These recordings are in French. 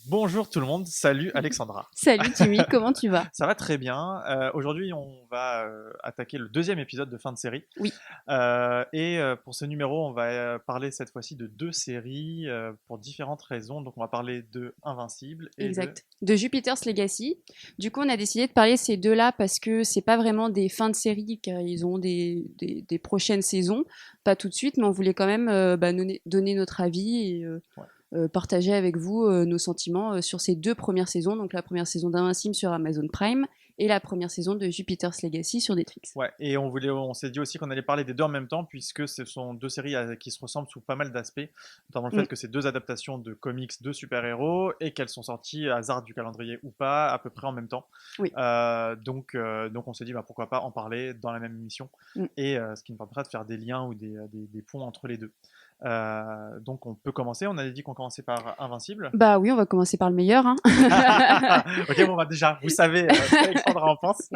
Bonjour tout le monde, salut Alexandra. Salut Timmy, comment tu vas? Ça va très bien. Aujourd'hui, on va attaquer le deuxième épisode de fin de série. Oui, Pour ce numéro, on va parler cette fois-ci de deux séries pour différentes raisons. Donc, on va parler de Invincible et de. exact. De Jupiter's Legacy. Du coup, on a décidé de parler de ces deux-là parce que c'est pas vraiment des fins de série, car ils ont des prochaines saisons. Pas tout de suite, mais on voulait quand même donner notre avis et Ouais. partager avec vous nos sentiments sur ces deux premières saisons. Donc la première saison d'Invincible sur Amazon Prime et la première saison de Jupiter's Legacy sur Netflix. Ouais, et on s'est dit aussi qu'on allait parler des deux en même temps, puisque ce sont deux séries qui se ressemblent sous pas mal d'aspects, notamment le Mm. fait que c'est deux adaptations de comics de super-héros et qu'elles sont sorties, hasard du calendrier ou pas, à peu près en même temps. Oui. Donc on s'est dit pourquoi pas en parler dans la même émission, Mm. et ce qui nous permettra de faire des liens ou des ponts entre les deux. Donc on peut commencer, on avait dit qu'on commençait par Invincible. Bah oui, on va commencer par le meilleur, hein. Ok, bon déjà, vous savez ce qu'Alexandra en pense.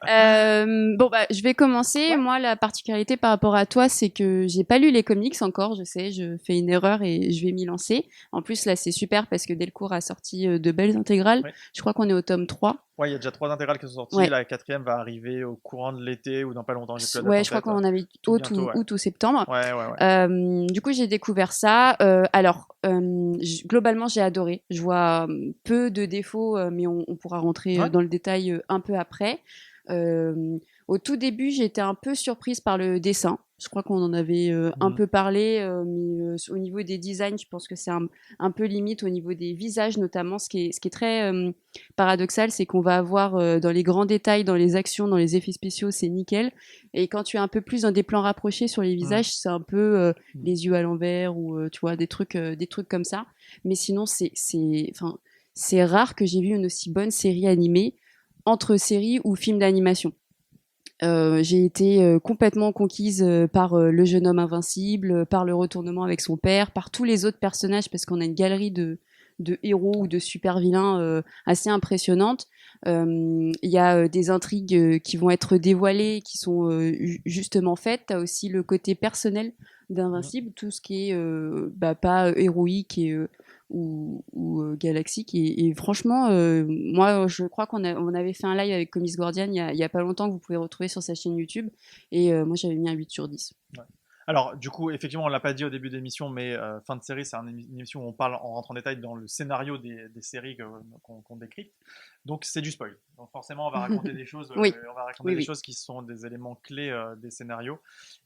Je vais commencer. Ouais. Moi, la particularité par rapport à toi, c'est que j'ai pas lu les comics encore. Je sais, je fais une erreur et je vais m'y lancer. En plus, là, c'est super parce que Delcourt a sorti de belles intégrales. Ouais. Je crois qu'on est au tome 3. Ouais, il y a déjà trois intégrales qui sont sorties. Ouais. La quatrième va arriver au courant de l'été ou dans pas longtemps. J'ai plus la date Ouais, en je crois tête. qu'on en avait Tout bientôt, ouais. août ou septembre. Ouais, ouais, ouais. Du coup, j'ai découvert ça. Globalement, j'ai adoré. Je vois peu de défauts, mais on pourra rentrer Ouais. dans le détail un peu après. Euh, Au tout début, j'étais un peu surprise par le dessin. Je crois qu'on en avait un Mhm. peu parlé, mais au niveau des designs, je pense que c'est un peu limite au niveau des visages notamment. Ce qui est très paradoxal, c'est qu'on va avoir dans les grands détails, dans les actions, dans les effets spéciaux, c'est nickel. Et quand tu es un peu plus dans des plans rapprochés sur les Mhm. visages, c'est un peu Mhm. les yeux à l'envers ou tu vois des trucs comme ça. Mais sinon, enfin, c'est rare que j'ai vu une aussi bonne série animée entre séries ou films d'animation. J'ai été complètement conquise par le jeune homme invincible, par le retournement avec son père, par tous les autres personnages, parce qu'on a une galerie de héros ou de super vilains assez impressionnante. Il y a des intrigues qui vont être dévoilées, qui sont justement faites. Tu as aussi le côté personnel Mhm. d'Invincible, tout ce qui est pas héroïque ou galaxique. Et franchement, moi, je crois on avait fait un live avec Comics Guardian il y a pas longtemps que vous pouvez retrouver sur sa chaîne YouTube. Et moi, j'avais mis un 8 sur 10. Ouais. Alors, du coup, effectivement, on l'a pas dit au début de l'émission, mais fin de série, c'est une émission où on parle, on rentre en détail dans le scénario des séries qu'on décrypte. Donc, c'est du spoil. Donc, forcément, on va raconter des choses, Oui, oui, oui. qui sont des éléments clés des scénarios.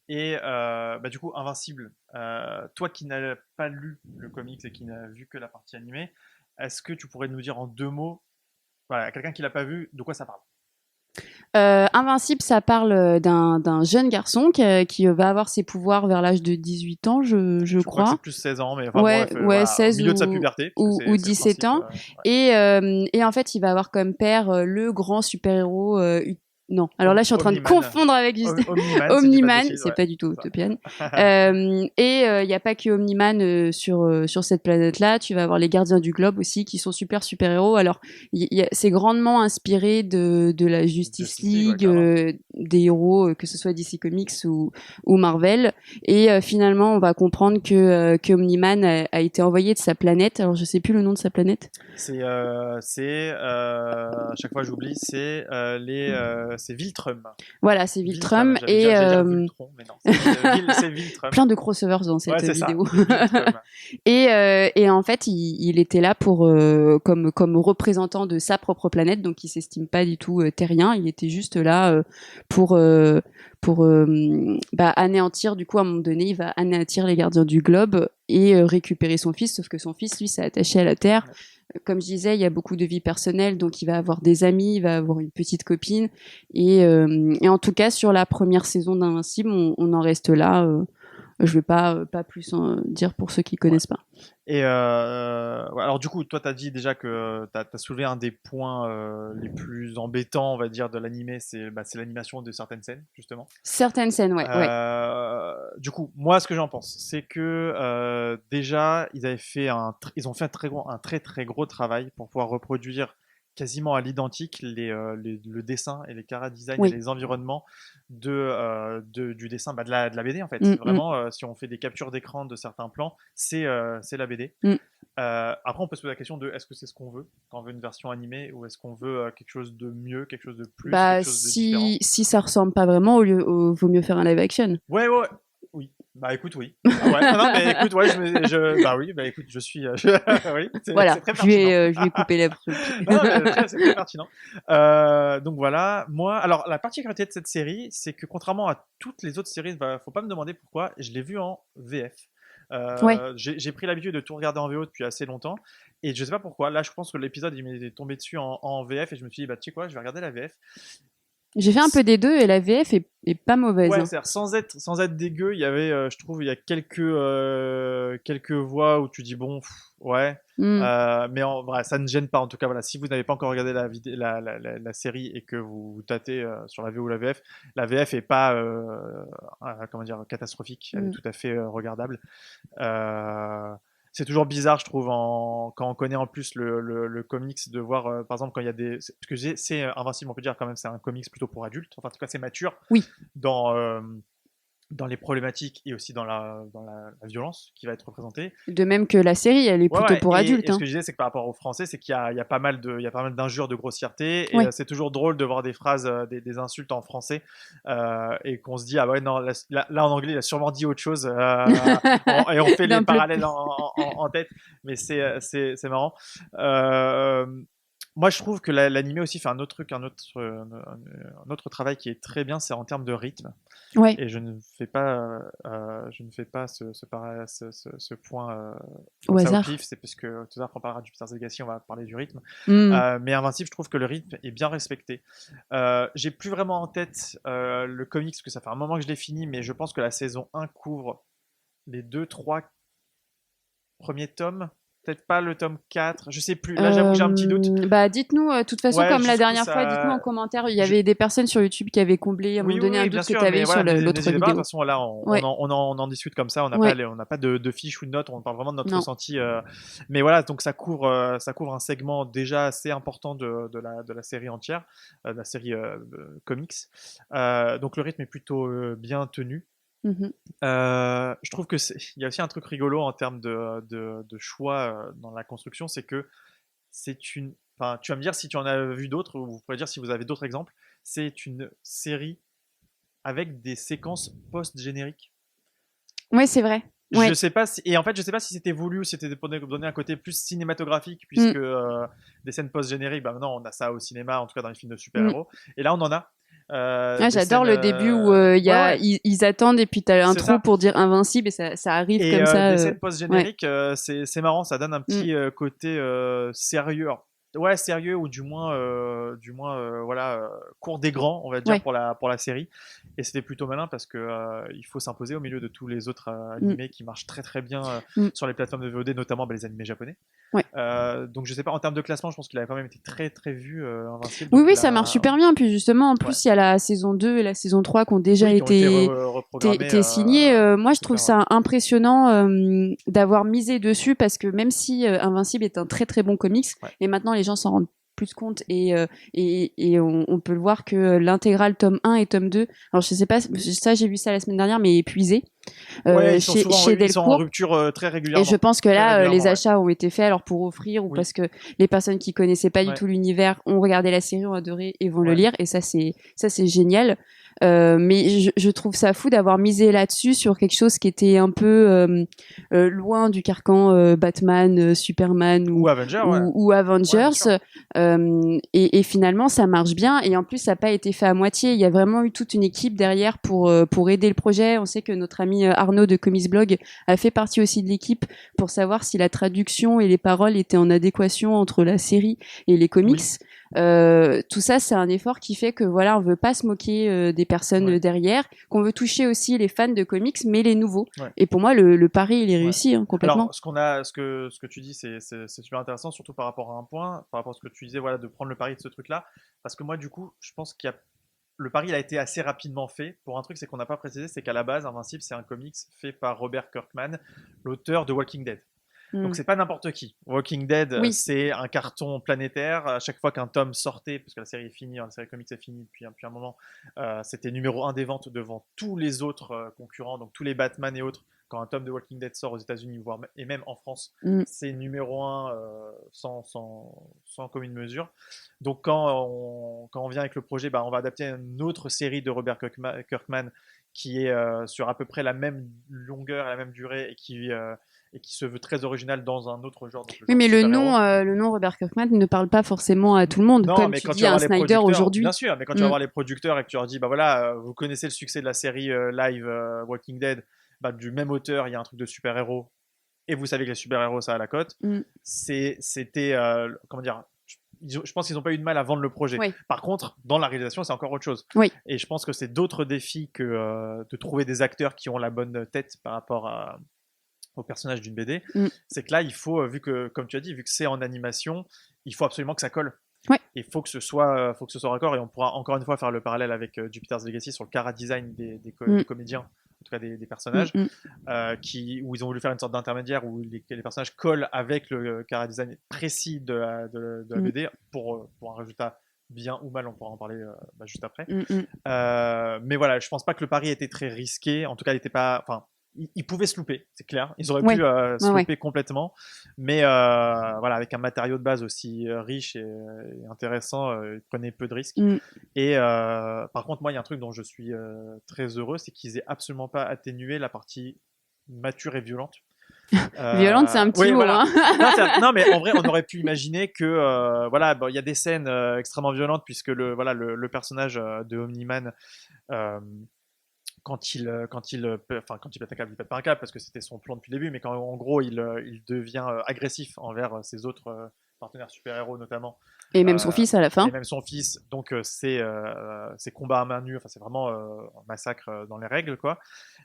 Du coup, Invincible, toi qui n'as pas lu le comics et qui n'a vu que la partie animée, est-ce que tu pourrais nous dire en deux mots, voilà, à quelqu'un qui l'a pas vu, de quoi ça parle? Invincible, ça parle d'un jeune garçon qui va avoir ses pouvoirs vers l'âge de 18 ans, je Je crois que c'est crois. plus 16 ans, mais enfin Ouais, bref, ouais, voilà, au 16 milieu de sa puberté, parce que ou c'est le 17 principe. ans. Ouais. Et en fait, il va avoir comme père le grand super-héros. Non, alors là, je suis en train de Omniman. confondre avec juste Omniman, si je dis pas de Omniman, bêtises, c'est ouais. pas du tout C'est ça. Utopian. Il n'y a pas que Omniman sur cette planète-là. Tu vas avoir les Gardiens du Globe aussi, qui sont super-héros. Alors, c'est grandement inspiré de la Justice Justice League, ouais, League, clairement. des héros, que ce soit DC Comics ou Marvel. Et finalement, on va comprendre que Omniman a été envoyé de sa planète. Alors, je sais plus le nom de sa planète. À chaque fois j'oublie, c'est Viltrum. Voilà, c'est Viltrum, Viltrum. Et j'allais dire Vultron, mais non, c'est Viltrum. plein de crossovers dans Ouais, cette c'est ça, vidéo. Viltrum. Et en fait, il était là pour comme représentant de sa propre planète, donc il s'estime pas du tout terrien. Il était juste là pour anéantir. Du coup, à un moment donné, il va anéantir les gardiens du globe et récupérer son fils. Sauf que son fils, lui, s'est attaché à la Terre. Ouais. Comme je disais, il y a beaucoup de vie personnelle, donc il va avoir des amis, il va avoir une petite copine. Et en tout cas, sur la première saison d'Invincible, on en reste là. Je vais pas plus en dire pour ceux qui Ouais. connaissent pas. Ouais, alors du coup, toi, t'as dit déjà que t'as soulevé un des points les plus embêtants, on va dire, de l'animé, c'est l'animation de certaines scènes, justement. Certaines scènes, ouais, ouais. Du coup, moi, ce que j'en pense, c'est que déjà, ils ont fait un très très gros travail pour pouvoir reproduire quasiment à l'identique le dessin et les chara-design et Oui. les environnements du dessin, de la BD en fait. Mm, mm, Vraiment, si on fait des captures d'écran de certains plans, c'est la BD. mm. Après, on peut se poser la question de est-ce que c'est ce qu'on veut quand on veut une version animée ou est-ce qu'on veut quelque chose de mieux, quelque chose de plus, quelque Bah, chose de différent? si ça ressemble pas vraiment, vaut mieux faire un live action. Ouais, ouais, ouais. Oui. Bah écoute, oui. Ah ouais, non, non, mais écoute, ouais, bah oui, bah écoute, je suis, oui, c'est Voilà, très pertinent. je lui ai coupé la truc. Non, non, mais c'est très pertinent. Donc voilà, moi, alors la particularité de cette série, c'est que contrairement à toutes les autres séries, bah, faut pas me demander pourquoi, je l'ai vue en VF. Ouais, J'ai pris l'habitude de tout regarder en VO depuis assez longtemps et je sais pas pourquoi. Là, je pense que l'épisode il m'est tombé dessus en VF et je me suis dit bah tu sais quoi, je vais regarder la VF. j'ai fait un peu des deux et la VF est pas mauvaise, Ouais, hein. c'est-à-dire sans être dégueu, il y avait, je trouve, il y a quelques voix où tu dis bon, ouais, Hmm. mais en vrai, ça ne gêne pas. En tout cas, voilà, si vous n'avez pas encore regardé la série et que vous tâtez sur la VO ou la VF est pas, comment dire, catastrophique. Elle est Hmm. tout à fait regardable. Euh, c'est toujours bizarre, je trouve, quand on connaît en plus le comics, de voir, par exemple, quand il y a des. Parce que c'est Invincible, on peut dire quand même, c'est un comics plutôt pour adultes. Enfin, en tout cas, c'est mature Oui, dans, dans les problématiques et aussi dans la violence qui va être représentée. de même que la série, elle est Ouais, plutôt ouais. pour Et adultes, ce hein. que je disais, c'est que par rapport aux Français, c'est qu'il y a pas mal d'injures, de grossièreté, et Ouais. c'est toujours drôle de voir des phrases, des insultes en français, et qu'on se dit ah ouais non là, en anglais il a sûrement dit autre chose, et on fait les D'un plot. parallèles en tête, mais c'est marrant. Euh, Moi, je trouve que l'animé aussi fait un autre truc, un autre travail qui est très bien, c'est en termes de rythme. Ouais, Et je ne fais pas ce point au comme ça au hasard. pif, c'est parce que tout à l'heure, quand on parlera du Peter's Legacy, on va parler du rythme. Hmm. Mais Invincible, je trouve que le rythme est bien respecté. J'ai plus vraiment en tête le comics, parce que ça fait un moment que je l'ai fini, mais je pense que la saison 1 couvre les 2, 3 premiers tomes. Peut-être pas le tome 4, je sais plus. Là, j'avoue que j'ai un petit doute. Bah, dites-nous, de toute façon, Ouais, comme la jusqu'où dernière fois, dites-nous en ça. commentaire. Il y je- avait des personnes sur YouTube qui avaient comblé, Oui, m'ont oui, donné un oui, bien doute que sûr, tu avais mais eu sur voilà, l'autre n'hésitez pas. De toute vidéo. façon, là, Ouais, on en discute comme ça. ouais, On n'a pas de fiches ou de notes. On parle vraiment de notre non. ressenti. Mais voilà, donc ça couvre un segment déjà assez important de la série entière, de la série comics. Donc le rythme est plutôt bien tenu. Mhm. Je trouve que il y a aussi un truc rigolo en termes de choix dans la construction, c'est que c'est une. Enfin, tu vas me dire si tu en as vu d'autres, ou vous pourrez dire si vous avez d'autres exemples. C'est une série avec des séquences post-génériques. Ouais, c'est vrai. Je Ouais. sais pas si, et en fait, je sais pas si c'était voulu ou si c'était pour donner un côté plus cinématographique, Mm, puisque des scènes post-génériques, bah maintenant on a ça au cinéma, en tout cas dans les films de mm. super-héros. Et là, on en a Ah, des j'adore scènes. le début où Ouais, ouais, ils attendent et puis t'as c'est l'intro ça. pour dire invincible et ça arrive Et comme ça. des scènes Ouais. post-génériques, c'est marrant, ça donne un Mm, petit côté sérieux. Alors, ouais, sérieux ou du moins voilà, cours des grands, on va dire ouais. pour la série. Et c'était plutôt malin parce que il faut s'imposer au milieu de tous les autres Mm, animés qui marchent très très bien mm. sur les plateformes de VOD, notamment bah, les animés japonais. Ouais. Donc je sais pas, en termes de classement, je pense qu'il a quand même été très très vu Invincible. Oui, Donc oui, il ça marche a, super bien. Puis justement, en ouais, plus, il y a la saison 2 et la saison 3 qui ont déjà oui, qui ont été reprogrammés été signés. Moi, je trouve super. Ouais. ça impressionnant d'avoir misé dessus parce que même si Invincible est un très très bon comics, Ouais. et maintenant les gens s'en rendent plus compte et on peut le voir que l'intégrale tome 1 et tome 2, alors je sais pas, ça j'ai vu ça la semaine dernière, mais épuisé Ouais, chez ils sont en Delcourt. rupture très Et je régulièrement. pense que Très là, les régulièrement, ouais. achats ont été faits alors pour offrir ou Oui, parce que les personnes qui connaissaient pas du ouais, tout l'univers ont regardé la série, ont adoré et vont le ouais. lire. Et ça c'est génial. Mais je trouve ça fou d'avoir misé là-dessus sur quelque chose qui était un peu loin du carcan Batman, Superman Ou Avenger, ouais. ou Ouais, bien Avengers. sûr. Et finalement, ça marche bien. Et en plus, ça n'a pas été fait à moitié. Il y a vraiment eu toute une équipe derrière pour aider le projet. On sait que notre ami Arnaud de Comics Blog a fait partie aussi de l'équipe pour savoir si la traduction et les paroles étaient en adéquation entre la série et les comics. Oui, Tout ça, c'est un effort qui fait que voilà, on veut pas se moquer des personnes ouais, derrière, qu'on veut toucher aussi les fans de comics, mais les nouveaux. ouais, Et pour moi, le pari, il est ouais. réussi hein, complètement. Alors, ce que tu dis, c'est super intéressant, surtout par rapport à un point, par rapport à ce que tu disais, voilà, de prendre le pari de ce truc-là. Parce que moi, du coup, je pense qu'il y a le pari il a été assez rapidement fait pour un truc, c'est qu'on n'a pas précisé, c'est qu'à la base, Invincible, c'est un comics fait par Robert Kirkman, l'auteur de Walking Dead. Donc Hmm. c'est pas n'importe qui. Walking Dead, Oui, c'est un carton planétaire. À chaque fois qu'un tome sortait, parce que la série est finie, la série comics est finie depuis un moment, c'était numéro un des ventes devant tous les autres concurrents, donc tous les Batman et autres. quand un tome de Walking Dead sort aux États-Unis, voire et même en France, Mm. c'est numéro un sans commune mesure. Donc quand on vient avec le projet, bah, on va adapter une autre série de Robert Kirkman qui est sur à peu près la même longueur, la même durée et qui se veut très original dans un autre genre, donc le Oui, genre mais super-héros. le nom Robert Kirkman ne parle pas forcément à tout le monde, Non, comme mais tu quand tu dis vas à un voir les Snyder producteurs, bien aujourd'hui. sûr, mais quand tu vas Mm. voir les producteurs et que tu leur dis, bah voilà, vous connaissez le succès de la série live Walking Dead, bah, du même auteur, il y a un truc de super-héros, et vous savez que les super-héros, ça a la cote. Mm. C'était, comment dire, je pense qu'ils n'ont pas eu de mal à vendre le projet. Oui, Par contre, dans la réalisation, c'est encore autre chose. oui, Et je pense que c'est d'autres défis que de trouver des acteurs qui ont la bonne tête par rapport au personnage d'une BD. mm. C'est que là, il faut, vu que, comme tu as dit, vu que c'est en animation, il faut absolument que ça colle. Ouais. Il faut que ce soit raccord et on pourra encore une fois faire le parallèle avec Jupiter's Legacy sur le chara design Mm. des comédiens, en tout cas des Mm, personnages, mm. où ils ont voulu faire une sorte d'intermédiaire où les personnages collent avec le chara design précis de la Mm. BD pour un résultat bien ou mal, on pourra en parler bah, juste après. Mm, mm. Mais voilà, je pense pas que le pari était très risqué. En tout cas, il était pas. Enfin, ils pouvaient se louper, c'est clair. Ils auraient Ouais, pu se ouais, ouais. louper complètement. Mais voilà, avec un matériau de base aussi riche et intéressant, ils prenaient peu de risques. Mm. Et par contre, moi, il y a un truc dont je suis très heureux, c'est qu'ils aient absolument pas atténué la partie mature et violente. Violente, c'est un petit Oui, mot, voilà. hein. Non, mais en vrai, on aurait pu imaginer que, voilà, bon, il y a des scènes extrêmement violentes puisque le personnage de Omni-Man, euh, quand il pète un câble, il pète pas un câble parce que c'était son plan depuis le début, mais quand en gros il devient agressif envers ses autres partenaires super-héros notamment, Et même son euh, fils à la fin. et même son fils. Donc c'est combat à main nue, enfin c'est vraiment un massacre dans les règles quoi.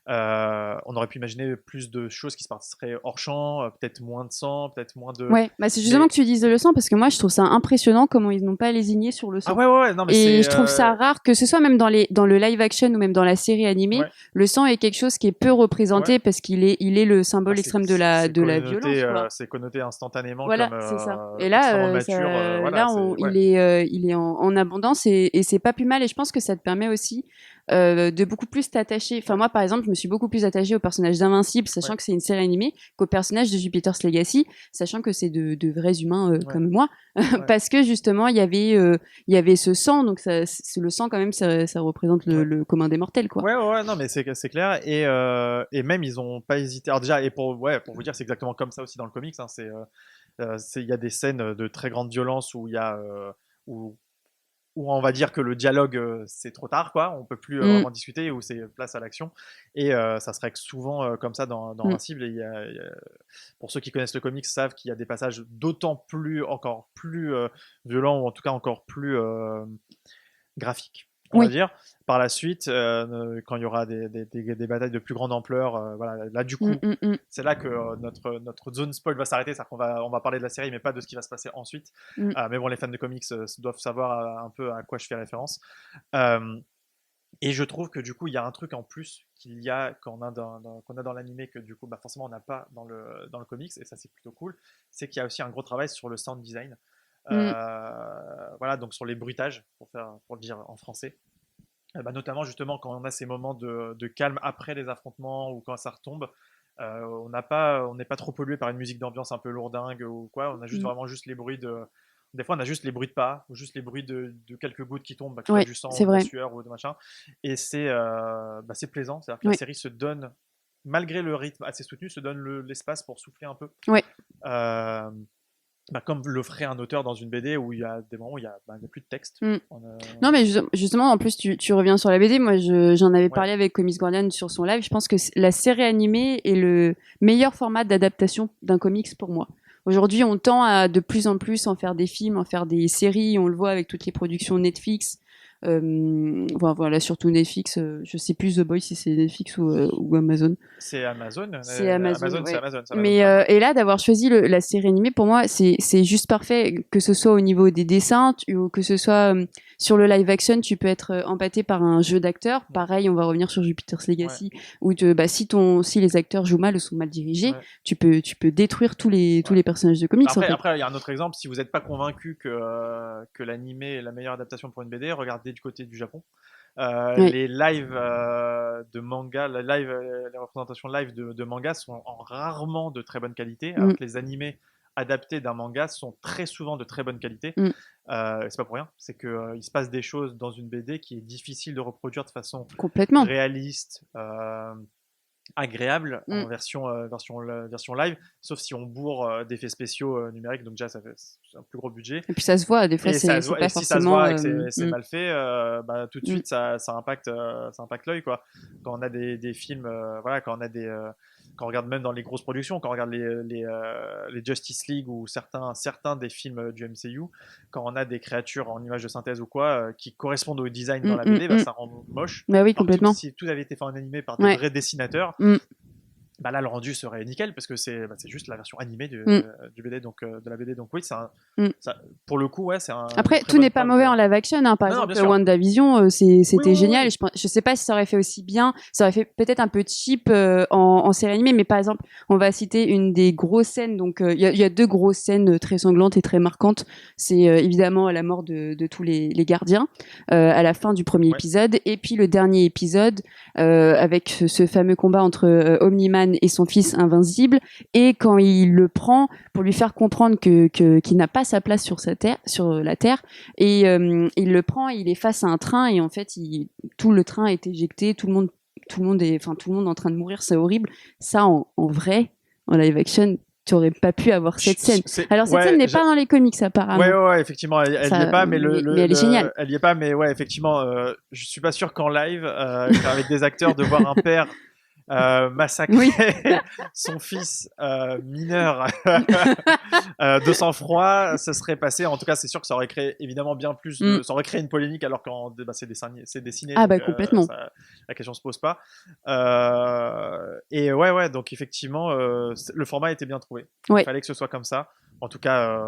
On aurait pu imaginer plus de choses qui se passeraient hors champ, peut-être moins de sang, peut-être moins de. Ouais, bah c'est justement Mais que tu dises le sang parce que moi je trouve ça impressionnant comment ils n'ont pas lésigné sur le ah sang. ouais ouais, ouais non mais Et c'est je trouve ça rare que ce soit même dans le live action ou même dans la série animée, ouais. le sang est quelque chose qui est peu Ouais. représenté parce qu'il est le Bah, symbole extrême de la violence, quoi. c'est connoté instantanément Voilà, comme c'est ça. Et là, extrêmement mature. Voilà, ouais. il est en abondance et c'est pas plus mal. Et je pense que ça te permet aussi de beaucoup plus t'attacher. Enfin, Ouais, moi, par exemple, je me suis beaucoup plus attachée au personnage d'Invincible, ouais, sachant que c'est une série animée, qu'au personnage de Jupiter's Legacy, sachant que c'est de vrais humains ouais, comme moi, ouais, parce que justement, il y avait ce sang, donc le sang quand même, ça représente ouais. le commun des mortels, quoi. Ouais, ouais, ouais, non, mais c'est clair. Et même, ils ont pas hésité. Alors, déjà, et pour vous dire, c'est exactement comme ça aussi dans le comics. Hein, il y a des scènes de très grande violence où il y a. Où, où on va dire que le dialogue, c'est trop tard, quoi. On peut plus Mm, vraiment discuter, où c'est place à l'action. Et ça serait souvent comme ça dans mm. Invincible. Et pour ceux qui connaissent le comics, savent qu'il y a des passages encore plus violents, ou en tout cas encore plus graphique, on va Oui. dire. Par la suite, quand il y aura des batailles de plus grande ampleur, voilà, là du Mm, coup, mm, mm, c'est là que notre zone spoil va s'arrêter, c'est-à-dire qu'on va parler de la série, mais pas de ce qui va se passer ensuite. mm. Mais bon, les fans de comics doivent savoir un peu à quoi je fais référence. Euh, et je trouve que du coup, il y a un truc en plus qu'on a dans l'animé que du coup, bah, forcément, on n'a pas dans le comics, et ça, c'est plutôt cool. C'est qu'il y a aussi un gros travail sur le sound design. Mm. Voilà, donc sur les bruitages, pour le dire en français. Bah, notamment justement quand on a ces moments de calme après les affrontements ou quand ça retombe, on n'est pas trop pollué par une musique d'ambiance un peu lourdingue ou quoi. On a juste Mm. vraiment juste les bruits de. Des fois, on a juste les bruits de pas ou juste les bruits de quelques gouttes qui tombent, bah, que ce soit Ouais, du sang c'est ou de la vrai. sueur ou de machin. Et c'est plaisant. C'est-à-dire que la Ouais, série se donne, malgré le rythme assez soutenu, se donne l'espace pour souffler un peu. ouais. Euh, Bah, comme le ferait un auteur dans une BD où il y a des moments où il y a plus de texte. Mm. On a- Non, mais justement, en plus, tu reviens sur la BD. Moi, j'en avais Ouais, parlé avec Comics Guardian sur son live. Je pense que la série animée est le meilleur format d'adaptation d'un comics pour moi. Aujourd'hui, on tend à de plus en plus en faire des films, en faire des séries. On le voit avec toutes les productions Netflix. Voilà, surtout Netflix. Je sais plus The Boys si c'est Netflix ou Amazon. c'est Amazon. C'est Amazon, Amazon, c'est ouais. Amazon, c'est Amazon Mais Prime, ouais. et là d'avoir choisi la série animée pour moi c'est juste parfait que ce soit au niveau des dessins ou que ce soit sur le live action tu peux être empâté par un jeu d'acteurs Mm. pareil on va revenir sur Jupiter's Ouais, Legacy où si les acteurs jouent mal ou sont mal dirigés ouais, tu peux détruire tous ouais. les personnages de comics en Après, fait. après, il y a un autre exemple. Si vous n'êtes pas convaincu que l'animé est la meilleure adaptation pour une BD, regardez du côté du Japon. Oui. Les lives de manga, les représentations live de manga sont rarement de très bonne qualité, alors Mm, que les animés adaptés d'un manga sont très souvent de très bonne qualité. mm, C'est pas pour rien, c'est que il se passe des choses dans une BD qui est difficile de reproduire de façon complètement. réaliste, agréable Mm. en version live, sauf si on bourre d'effets spéciaux numériques, donc déjà c'est un plus gros budget. Et puis ça se voit, des fois, Et, ça se c'est voit, et pas si ça se forcément. voit et que c'est Mm, mal fait, bah, tout de mm. suite ça impacte l'œil, quoi. Quand on a des films, voilà, quand on a quand on regarde même dans les grosses productions, quand on regarde les Justice League ou certains des films du MCU, quand on a des créatures en images de synthèse ou quoi qui correspondent au design Mm, dans la mm, BD, bah, mm. ça rend moche. Bah oui, Alors que complètement. si tout avait été fait en animé par des Ouais. vrais dessinateurs, Mm, bah là le rendu serait nickel parce que c'est juste la version animée mm, du BD, donc de la BD. Donc oui, mm. pour le coup, ouais, une Après, très tout n'est bonne pas preuve mauvais que. en live action, hein. Par Non, non, bien exemple, sûr. WandaVision, Oui, c'était oui, oui, génial. oui. Je sais pas si ça aurait fait aussi bien. Ça aurait fait peut-être un peu cheap en série animée, mais par exemple, on va citer une des grosses scènes. Donc, il y a deux grosses scènes très sanglantes et très marquantes. C'est évidemment la mort de tous les gardiens à la fin du premier Ouais. épisode, et puis le dernier épisode avec ce fameux combat entre Omni-Man et son fils invincible. Et quand il le prend pour lui faire comprendre qu'il n'a pas sa place sur la terre, et il le prend, il est face à un train, et en fait tout le train est éjecté, tout le monde est en train de mourir, c'est horrible. Ça en vrai, en live action, tu aurais pas pu avoir cette scène. Alors cette scène Ouais, n'est pas dans les comics apparemment. ouais, effectivement, elle y est Ça, pas, mais mais elle est géniale. elle y est pas, mais ouais, effectivement, je suis pas sûr qu'en live, avec des acteurs, de voir un père massacrer Oui, son fils mineur de sang-froid, ça serait passé. En tout cas, c'est sûr que ça aurait créé évidemment bien plus mm. ça aurait créé une polémique, alors qu'en bah, c'est dessiné, Ah donc bah complètement. la question se pose pas. Et ouais, donc effectivement, le format était bien trouvé. Il Ouais. fallait que ce soit comme ça. En tout cas,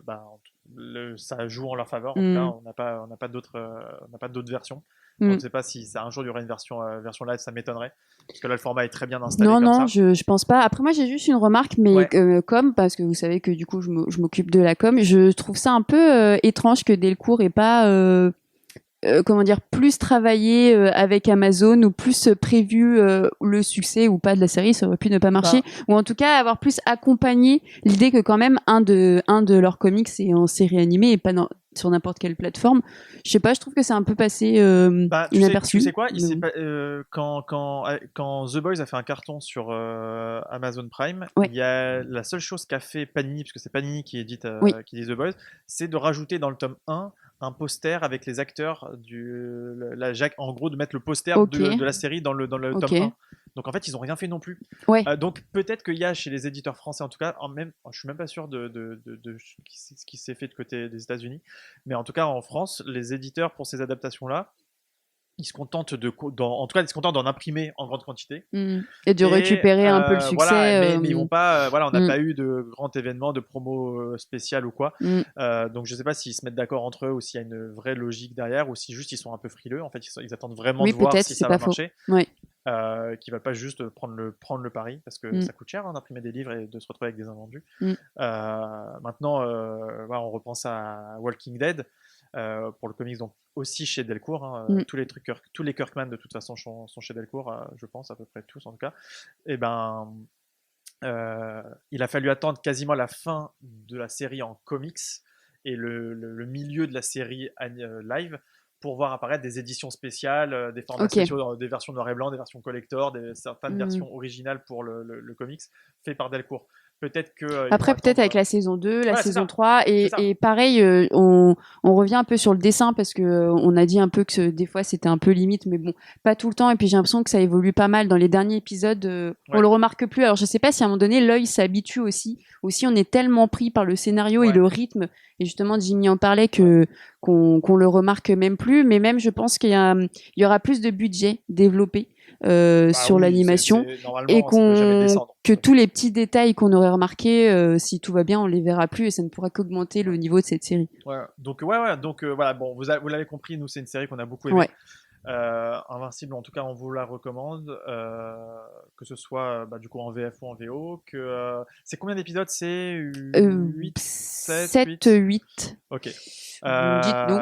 bah, ça joue en leur faveur. En tout cas, Mm. on n'a pas d'autres versions. On Mm. ne sait pas si ça un jour il y aura une version live, ça m'étonnerait. Parce que là, le format est très bien installé Non, comme non, ça. je pense pas. Après, moi, j'ai juste une remarque, mais Ouais. parce que vous savez que du coup, je m'occupe de la com, je trouve ça un peu étrange que Delcourt ait pas, comment dire, plus travaillé avec Amazon, ou plus prévu le succès ou pas de la série. Ça aurait pu ne pas marcher, Bah, ou en tout cas avoir plus accompagné l'idée que quand même un de leurs comics est en série animée et pas sur n'importe quelle plateforme. Je sais pas, je trouve que c'est un peu passé tu inaperçu. sais quoi, Mais bon. quand The Boys a fait un carton sur Amazon Prime, Ouais, il y a la seule chose qu'a fait Panini, puisque c'est Panini qui édite, oui, qui dit The Boys, c'est de rajouter dans le tome un poster avec les acteurs en gros de mettre le poster ok, de la série dans le tome ok, 1. Donc en fait, ils ont rien fait non plus. ouais. Donc peut-être qu'il y a chez les éditeurs français, en tout cas, je suis même pas sûr de ce qui s'est fait de côté des États-Unis, mais en tout cas en France, les éditeurs pour ces adaptations-là, ils se contentent en tout cas, ils se contentent d'en imprimer en grande quantité. Mm. Et de Et récupérer un peu le voilà, succès. mais ils vont pas, voilà, on n'a Mm, pas eu de grand événement, de promo spécial ou quoi. mm. Donc je sais pas s'ils se mettent d'accord entre eux ou s'il y a une vraie logique derrière ou si juste ils sont un peu frileux. En fait, ils attendent vraiment Oui, de voir peut-être, si c'est ça va pas faux. marcher. Ouais. Qui va pas juste prendre le pari parce que Mm, ça coûte cher, hein, d'imprimer des livres et de se retrouver avec des invendus. mm. Maintenant, voilà, on repense à Walking Dead pour le comics, donc aussi chez Delcourt, hein. Mm. Tous les Kirkman de toute façon sont chez Delcourt, je pense à peu près tous en tout cas. Et ben, il a fallu attendre quasiment la fin de la série en comics et le milieu de la série live pour voir apparaître des éditions spéciales, des formats Ok. spéciaux, des versions noir et blanc, des versions collector, certaines Mm. versions originales pour le comics fait par Delcourt. Peut-être qu'ils vont Après, peut-être attendre. avec la saison 2, la Voilà, c'est saison ça. 3, C'est ça. et pareil, on revient un peu sur le dessin, parce que on a dit un peu que des fois c'était un peu limite, mais bon, pas tout le temps. Et puis j'ai l'impression que ça évolue pas mal dans les derniers épisodes. On Ouais, le remarque plus. Alors je sais pas si à un moment donné l'œil s'habitue aussi. Aussi, on est tellement pris par le scénario et ouais, le rythme. Et justement, Jimmy en parlait ouais. qu'on le remarque même plus. Mais même, je pense il y aura plus de budget développé Bah sur oui, l'animation, et normalement, ça peut jamais descendre. que tous les petits détails qu'on aurait remarqués, si tout va bien, on les verra plus, et ça ne pourra qu'augmenter le Ouais. niveau de cette série. Ouais. Donc voilà, bon, vous l'avez compris, nous c'est une série qu'on a beaucoup aimée. Ouais. Invincible, en tout cas, on vous la recommande, que ce soit du coup en VF ou en VO. C'est combien d'épisodes? C'est 8, 7, 7, 8. 8. Ok. Vous me dites non.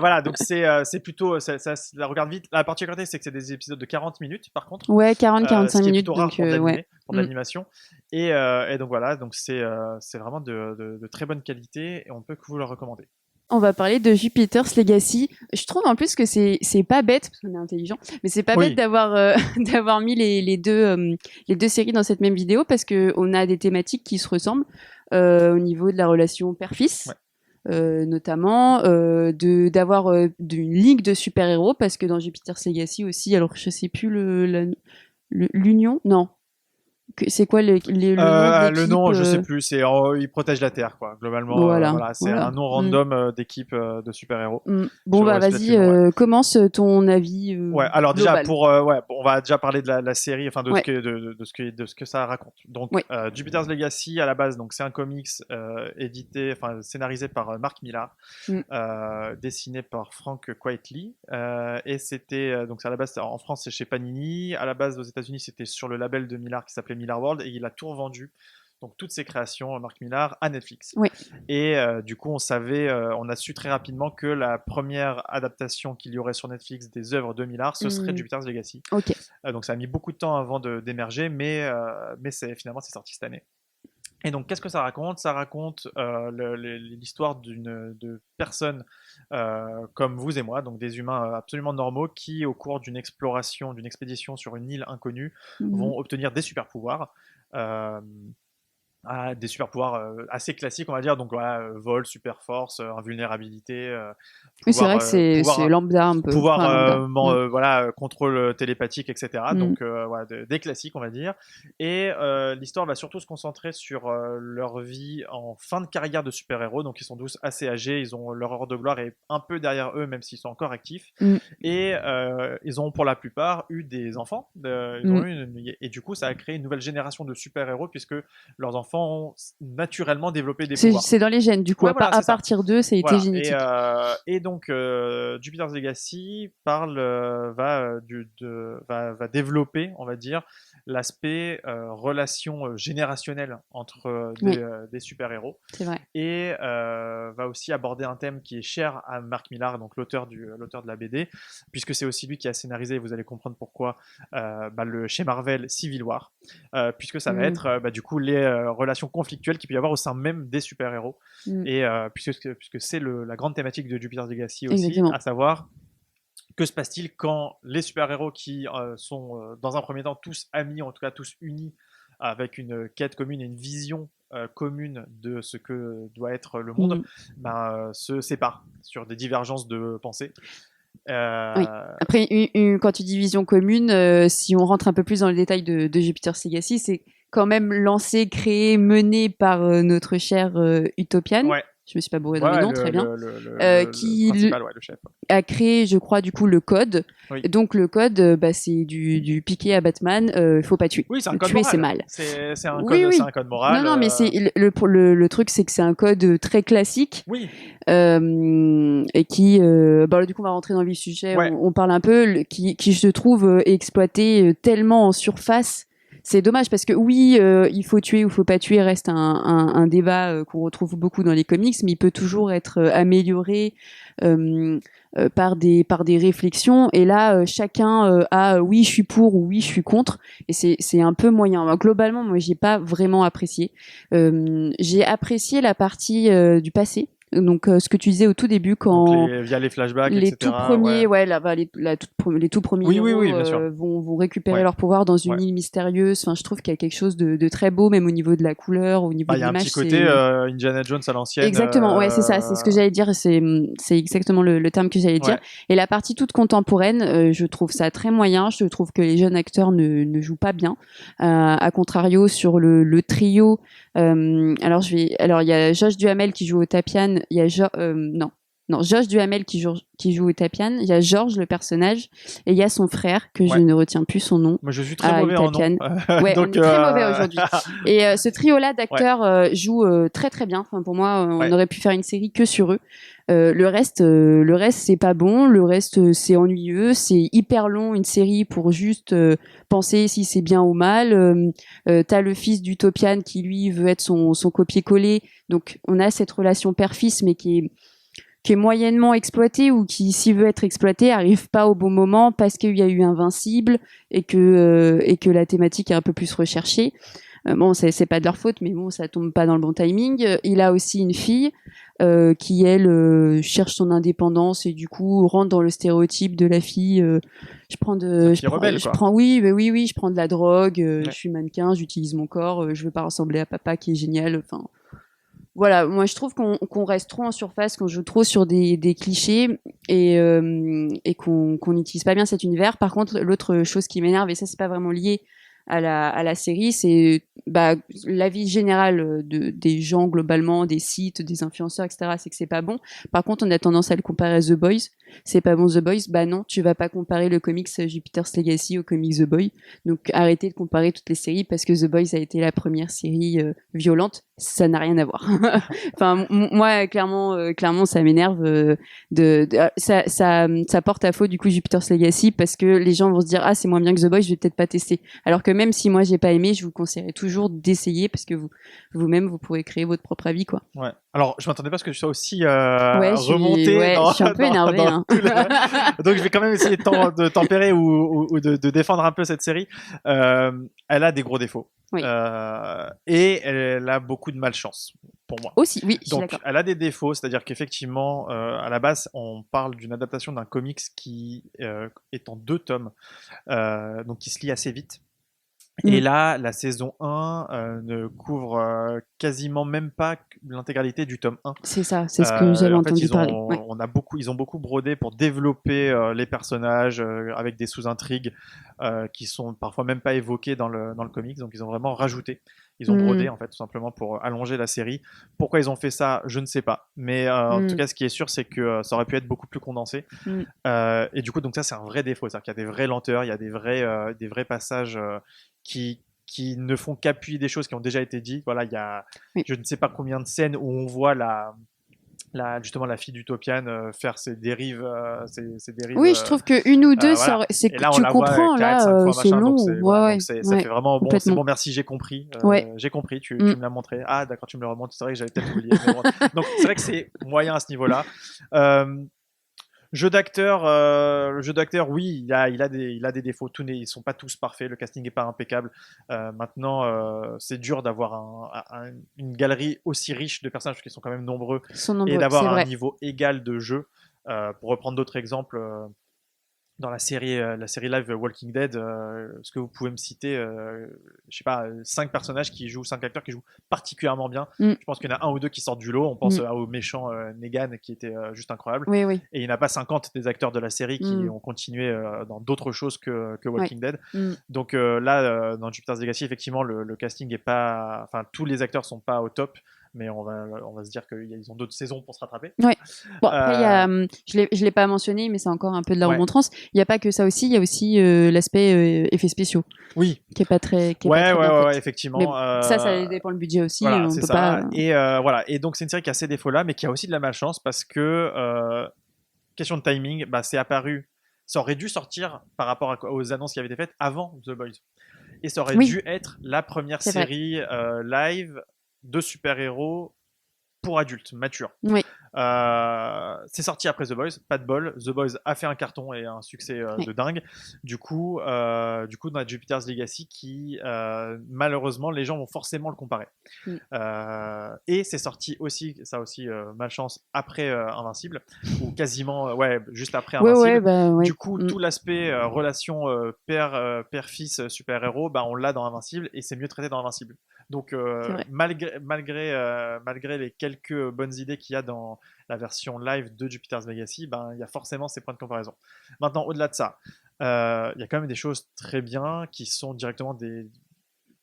Voilà, donc c'est plutôt, ça se la regarde vite. La particularité, c'est que c'est des épisodes de 40 minutes, par contre, Ouais, ce 40-45 qui est minutes, plutôt rare donc pour de ouais. l'animé, pour de Mm. l'animation. Et donc voilà, donc c'est vraiment de très bonne qualité et on peut que vous le recommander. On va parler de Jupiter's Legacy. Je trouve en plus que c'est pas bête, parce qu'on est intelligent, mais c'est pas bête Oui, d'avoir d'avoir mis les deux séries dans cette même vidéo, parce que on a des thématiques qui se ressemblent au niveau de la relation père-fils. ouais. Notamment d'avoir d'une ligue de super-héros, parce que dans Jupiter's Legacy aussi, alors je sais plus l'union, non, c'est quoi le nom de Le l'équipe, nom, je sais plus. Il protège la Terre, quoi. Globalement, voilà, voilà, c'est un voilà. nom Mm. random d'équipe de super-héros. Bon, bah Je sais plus vas-y, le nom. Ouais. commence ton avis Ouais. Alors déjà global. pour ouais, bon, on va déjà parler de la série, enfin Ouais, de ce que ça raconte. Donc ouais. Jupiter's Legacy à la base, donc c'est un comics édité, enfin scénarisé par Mark Millar, Mm. dessiné par Frank Quitely, et c'était donc à la base en France c'est chez Panini, à la base aux États-Unis c'était sur le label de Millar qui s'appelait Millar World et il a tout revendu. Donc toutes ses créations, Mark Millar, à Netflix. Ouais. Et du coup, on a su très rapidement que la première adaptation qu'il y aurait sur Netflix des œuvres de Millar, ce serait Mm. Jupiter's Legacy. Ok. Donc ça a mis beaucoup de temps avant d'émerger, mais finalement c'est sorti cette année. Et donc, qu'est-ce que ça raconte? Ça raconte l'histoire de personnes comme vous et moi, donc des humains absolument normaux, qui, au cours d'une exploration, d'une expédition sur une île inconnue, Mm. vont obtenir des super pouvoirs. Euh, des super pouvoirs assez classiques, on va dire. Donc, voilà, vol, super force, invulnérabilité, Oui, c'est pouvoir, vrai que c'est pouvoir lambda un peu. pouvoir Enfin, lambda. Mm. voilà, contrôle télépathique, etc. Mm. Donc voilà, des classiques, on va dire. Et l'histoire va surtout se concentrer sur leur vie en fin de carrière de super-héros. Donc ils sont tous assez âgés, ils ont leur heure de gloire est un peu derrière eux, même s'ils sont encore actifs. Mm. Et ils ont pour la plupart eu des enfants. Ils ont Mm. et du coup, ça a créé une nouvelle génération de super-héros puisque leurs enfants ont naturellement développé des C'est pouvoirs. c'est dans les gènes, du coup. Ouais, voilà, À c'est ça. partir d'eux, ça a été Voilà. génétique. Et donc, Jupiter's Legacy va développer, on va dire, l'aspect relation générationnelle entre Oui, des super-héros c'est vrai. et va aussi aborder un thème qui est cher à Mark Millar, donc l'auteur de la BD, puisque c'est aussi lui qui a scénarisé, et vous allez comprendre pourquoi, chez Marvel Civil War, puisque ça va Mm. être du coup les relations conflictuelles qu'il peut y avoir au sein même des super-héros. Mm. Et puisque c'est la grande thématique de Jupiter's Legacy aussi, Exactement. à savoir que se passe-t-il quand les super-héros qui sont dans un premier temps tous amis, en tout cas tous unis, avec une quête commune et une vision commune de ce que doit être le monde, Mm. se séparent sur des divergences de pensée. Oui. Euh, Après, quand tu dis vision commune, si on rentre un peu plus dans le détail de Jupiter's Legacy, c'est quand même lancé, créé, mené par notre cher Utopian. ouais, Je me suis pas bourré dans ouais, les ouais, noms, très bien. le Qui principal, ouais, le chef. a créé, je crois, du coup, le code. Oui. Et donc, le code, c'est du piqué à Batman. Faut pas tuer. Oui, c'est un code Tuer, c'est moral. mal. C'est un Oui, code, c'est oui. un code Non, moral. non, mais le truc, c'est que c'est un code très classique Oui, et qui, du coup, on va rentrer dans le vif du sujet. ouais, On parle un peu, qui je trouve est exploité tellement en surface. C'est dommage parce que oui, il faut tuer ou faut pas tuer reste un débat qu'on retrouve beaucoup dans les comics, mais il peut toujours être amélioré par des réflexions. Et là, chacun a oui, je suis pour ou oui, je suis contre. Et c'est un peu moyen. Alors, globalement, moi, j'ai pas vraiment apprécié. J'ai apprécié la partie du passé. Donc, ce que tu disais au tout début, donc quand via les flashbacks, les tout etc. Ouais. premiers, ouais, les tout premiers Oui, oui, héros oui, bien sûr. vont récupérer Ouais, leur pouvoir dans une ouais. île mystérieuse. Enfin, je trouve qu'il y a quelque chose de très beau, même au niveau de la couleur, au niveau Bah, de il y a un petit l'image. côté C'est Indiana Jones à l'ancienne. exactement, ouais, c'est ça, c'est ce que j'allais dire. C'est exactement le terme que j'allais dire. Ouais. Et la partie toute contemporaine, je trouve ça très moyen. Je trouve que les jeunes acteurs ne jouent pas bien. À contrario, sur le trio, alors il y a Josh Duhamel qui joue au Tapian. Il y a non. non, Josh Duhamel qui joue Utapian, il y a George le personnage et il y a son frère que je Ouais. ne retiens plus son nom. Moi, je suis très mauvais en nom. Utapian. Ouais, on Donc, est très mauvais aujourd'hui. Et ce trio-là ouais, d'acteurs joue très très bien. Enfin, pour moi, on ouais. aurait pu faire une série que sur eux. Le reste, c'est pas bon. Le reste, c'est ennuyeux. C'est hyper long une série pour juste penser si c'est bien ou mal. T'as le fils d'Utopian qui lui veut être son copier-coller. Donc on a cette relation père-fils, mais qui est moyennement exploitée ou qui, s'il veut être exploité, arrive pas au bon moment parce qu'il y a eu Invincible et que la thématique est un peu plus recherchée. Bon, c'est pas de leur faute, mais bon, ça tombe pas dans le bon timing. Il a aussi une fille qui, elle, cherche son indépendance et du coup rentre dans le stéréotype de la fille. La fille rebelle, quoi. Oui, oui, je prends de la drogue, je Ouais. suis mannequin, j'utilise mon corps, je veux pas ressembler à papa qui est génial. Enfin, voilà, moi je trouve qu'on reste trop en surface, qu'on joue trop sur des clichés et qu'on n'utilise pas bien cet univers. Par contre, l'autre chose qui m'énerve, et ça c'est pas vraiment lié à la série, c'est l'avis général des gens globalement, des sites, des influenceurs, etc. C'est que c'est pas bon. Par contre, on a tendance à le comparer à The Boys. C'est pas bon The Boys. Bah non, tu vas pas comparer le comics Jupiter's Legacy au comics The Boy. Donc arrêtez de comparer toutes les séries parce que The Boys a été la première série violente. Ça n'a rien à voir. Enfin, moi, clairement, ça m'énerve. Ça porte à faux du coup Jupiter's Legacy parce que les gens vont se dire ah c'est moins bien que The Boys, je vais peut-être pas tester. Alors que même si moi j'ai pas aimé, je vous conseillerais toujours d'essayer parce que vous-même vous pourrez créer votre propre avis quoi. Ouais. Alors, je m'attendais pas à ce que tu sois aussi Ouais, remonté je dans, suis un peu énervée. dans Hein. tout Donc, je vais quand même essayer de tempérer ou de défendre un peu cette série. Elle a des gros défauts. Oui. Et elle a beaucoup de malchance, pour moi. Aussi, oui, je suis Donc, d'accord. elle a des défauts, c'est-à-dire qu'effectivement, à la base, on parle d'une adaptation d'un comics qui est en 2 tomes, donc qui se lit assez vite. Et Mm. là, la saison 1 ne couvre quasiment même pas l'intégralité du tome 1. C'est ça, c'est ce que j'avais En fait, entendu parler. Ouais. ils ont beaucoup brodé pour développer les personnages avec des sous-intrigues qui sont parfois même pas évoquées dans le comics. Donc, ils ont vraiment rajouté. Ils ont brodé, Mm. en fait, tout simplement pour allonger la série. Pourquoi ils ont fait ça, je ne sais pas. Mais en tout Mm. cas, ce qui est sûr, c'est que ça aurait pu être beaucoup plus condensé. Mm. Et du coup, donc ça, c'est un vrai défaut. C'est-à-dire qu'il y a des vraies lenteurs, il y a des vrais passages qui ne font qu'appuyer des choses qui ont déjà été dites. Voilà, il y a Oui. je ne sais pas combien de scènes où on voit justement la fille d'Utopian faire ses dérives. Oui, je trouve que une ou deux, Voilà. c'est Et que là, on tu la voit comprends. 4, Là, 5 fois, c'est machin. Donc, long. c'est, voilà, Ouais, donc ça ouais, fait vraiment bon, c'est complètement. bon, merci, j'ai compris. Ouais. J'ai compris, Mm. tu me l'as montré. Ah, d'accord, tu me le remontes. C'est vrai que j'avais peut-être oublié. Mais bon. Donc, c'est vrai que c'est moyen à ce niveau-là. Euh, le jeu d'acteur, oui, il a des défauts. Ils sont pas tous parfaits. Le casting est pas impeccable. Maintenant, c'est dur d'avoir une galerie aussi riche de personnages parce qu'ils sont quand même nombreux Ils sont et nombreux, c'est d'avoir un vrai. niveau égal de jeu. Pour reprendre d'autres exemples, dans la série live Walking Dead, est-ce que vous pouvez me citer, je sais pas, 5 acteurs qui jouent particulièrement bien. Mm. Je pense qu'il y en a un ou deux qui sortent du lot. On pense Mm. au méchant Negan qui était juste incroyable. Oui, oui. Et il n'y en a pas 50 des acteurs de la série qui Mm. ont continué dans d'autres choses que Ouais. Walking Dead. Mm. Donc là, dans Jupiter's Legacy, effectivement, le casting est pas, enfin tous les acteurs sont pas au top. Mais on va se dire qu'ils ont d'autres saisons pour se rattraper. Ouais. Bon, après, il y a, Euh, je l'ai pas mentionné, mais c'est encore un peu de la ouais. remontrance. Il n'y a pas que ça aussi, il y a aussi l'aspect effets spéciaux, Oui, qui est pas très bien ouais, fait. Mais effectivement. bon, ça dépend le budget aussi, Voilà, on c'est peut pas. ça. Et voilà. Et donc c'est une série qui a ces défauts-là, mais qui a aussi de la malchance parce que question de timing, bah, c'est apparu. Ça aurait dû sortir par rapport aux annonces qui avaient été faites avant The Boys. Et ça aurait Oui, dû être la première c'est vrai. série live de super-héros pour adultes, matures. Oui, C'est sorti après The Boys, pas de bol. The Boys a fait un carton et un succès oui. de dingue. Du coup, dans Jupiter's Legacy, qui malheureusement, les gens vont forcément le comparer. Mm. Et c'est sorti aussi, ça aussi, malchance, après Invincible, ou quasiment, ouais, juste après Ouais, ouais, Invincible. bah ouais. Du coup, Mm. tout l'aspect relation père-fils, super-héros, bah, on l'a dans Invincible et c'est mieux traité dans Invincible. Donc, C'est vrai. malgré les quelques bonnes idées qu'il y a dans la version live de Jupiter's Legacy, ben, il y a forcément ces points de comparaison. Maintenant, au-delà de ça, il y a quand même des choses très bien qui sont directement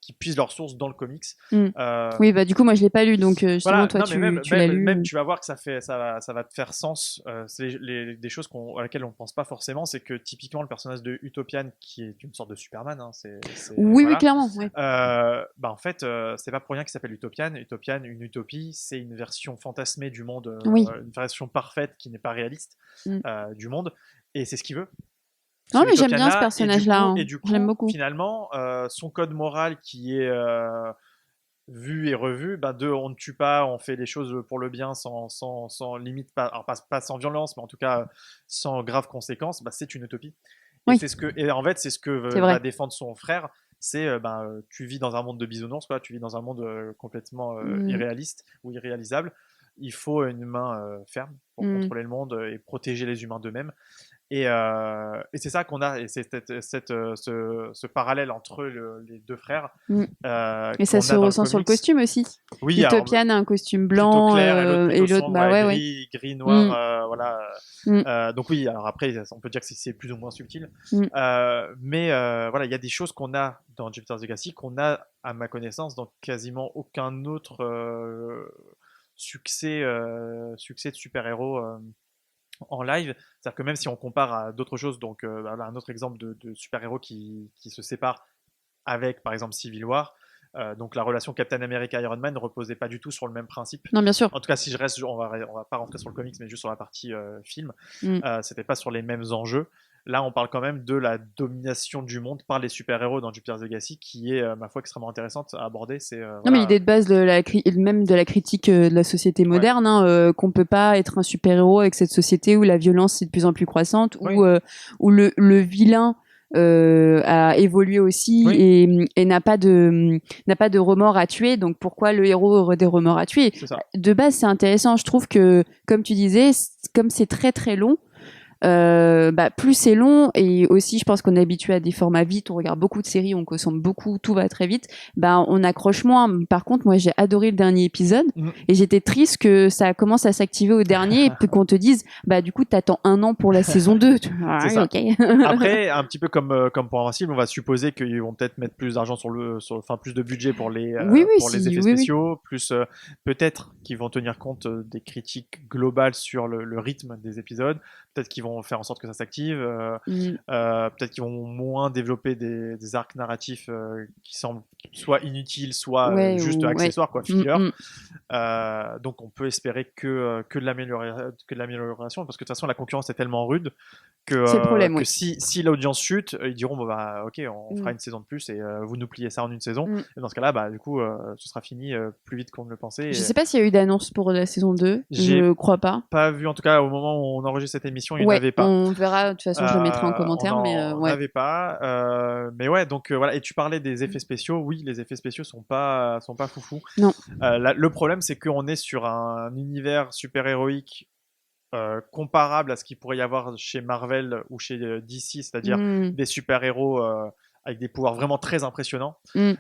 qui puisent leur source dans le comics. Mm. Euh, Oui, bah du coup, moi je l'ai pas lu, donc justement, voilà, toi, non, mais même, tu l'as lu. même, tu vas voir que ça va te faire sens. C'est des choses à laquelle on pense pas forcément. C'est que typiquement, le personnage de Utopian, qui est une sorte de Superman, hein, Oui, oui, voilà. clairement. Ouais. Bah en fait, c'est pas pour rien qu'il s'appelle Utopian. Utopian, une utopie, c'est une version fantasmée du monde, Oui. une version parfaite qui n'est pas réaliste Mm. du monde. Et c'est ce qu'il veut. Non, mais j'aime Utopian bien ce là, personnage-là. Hein. et du Je l'aime coup, beaucoup. finalement, son code moral qui est vu et revu, ben on ne tue pas, on fait les choses pour le bien sans limite, pas, alors pas sans violence, mais en tout cas sans graves conséquences, bah, c'est une utopie. Et Oui, et en fait, c'est ce que c'est va vrai. défendre son frère. C'est tu vis dans un monde de bisounours, quoi. Tu vis dans un monde complètement Mm. irréaliste ou irréalisable. Il faut une main ferme pour Mm. contrôler le monde et protéger les humains d'eux-mêmes. Et c'est ça qu'on a, et c'est ce parallèle entre les deux frères Mm. Et ça qu'on se a dans le ressent sur le comics. costume aussi. Oui, alors Utopian a un costume plutôt blanc clair et l'autre et plutôt l'autre, sombre, bah ouais, ouais, ouais. gris, Mm. noir, voilà. Mm. Donc oui, alors après, on peut dire que c'est plus ou moins subtil, Mm. mais voilà, il y a des choses qu'on a dans Jupiter's Legacy qu'on a, à ma connaissance, dans quasiment aucun autre succès de super-héros en live. C'est-à-dire que même si on compare à d'autres choses, donc voilà, un autre exemple de super-héros qui se sépare avec, par exemple, Civil War. Donc la relation Captain America Iron Man ne reposait pas du tout sur le même principe. Non, bien sûr. En tout cas, si je reste, on va pas rentrer sur le comics, mais juste sur la partie film, Mm. c'était pas sur les mêmes enjeux. Là, on parle quand même de la domination du monde par les super-héros dans Jupiter's Legacy, qui est, ma foi, extrêmement intéressante à aborder. C'est Non, mais voilà, l'idée de base de même de la critique de la société ouais, moderne, hein, qu'on peut pas être un super-héros avec cette société où la violence est de plus en plus croissante, oui, où le vilain a évolué aussi oui, et n'a pas de remords à tuer. Donc pourquoi le héros aurait des remords à tuer? c'est ça. De base, c'est intéressant. Je trouve que, comme tu disais, comme c'est très très long. Bah, plus c'est long et aussi je pense qu'on est habitué à des formats vite, on regarde beaucoup de séries, on consomme beaucoup, tout va très vite, bah on accroche moins. Par contre, moi j'ai adoré le dernier épisode Mm. et j'étais triste que ça commence à s'activer au dernier et puis qu'on te dise bah du coup t'attends un an pour la saison 2. Ah, C'est oui, ça. ok. Après, un petit peu comme pour Invincible, on va supposer qu'ils vont peut-être mettre plus d'argent enfin plus de budget Oui oui pour les si effets oui oui. spéciaux, plus peut-être qu'ils vont tenir compte des critiques globales sur le rythme des épisodes, peut-être qu'ils vont faire en sorte que ça s'active, Mm. peut-être qu'ils vont moins développer des arcs narratifs qui semblent soit inutiles, soit Ouais juste ou ouais. accessoires, quoi, Mm, filler. mm. Donc on peut espérer que que de l'amélioration, parce que de toute façon la concurrence est tellement rude C'est le problème que oui. si l'audience chute, ils diront bon, bah ok, on fera Mm. une saison de plus et vous nous pliez ça en une saison. Mm. Et dans ce cas-là, bah du coup, ce sera fini plus vite qu'on ne le pensait. Je Et sais pas s'il y a eu d'annonce pour la saison 2, j'ai je crois pas. pas vu, en tout cas au moment où on enregistre cette émission, il n'y en Ouais, avait pas. on verra, de toute façon je le mettrai en commentaire mais On ouais. n'avait pas, mais ouais, donc voilà. Et tu parlais des effets spéciaux. Oui, les effets spéciaux sont pas foufou. Non. Le problème, c'est qu'on est sur un univers super héroïque comparable à ce qu'il pourrait y avoir chez Marvel ou chez DC, c'est-à-dire Mm. des super-héros avec des pouvoirs vraiment très impressionnants. Mm.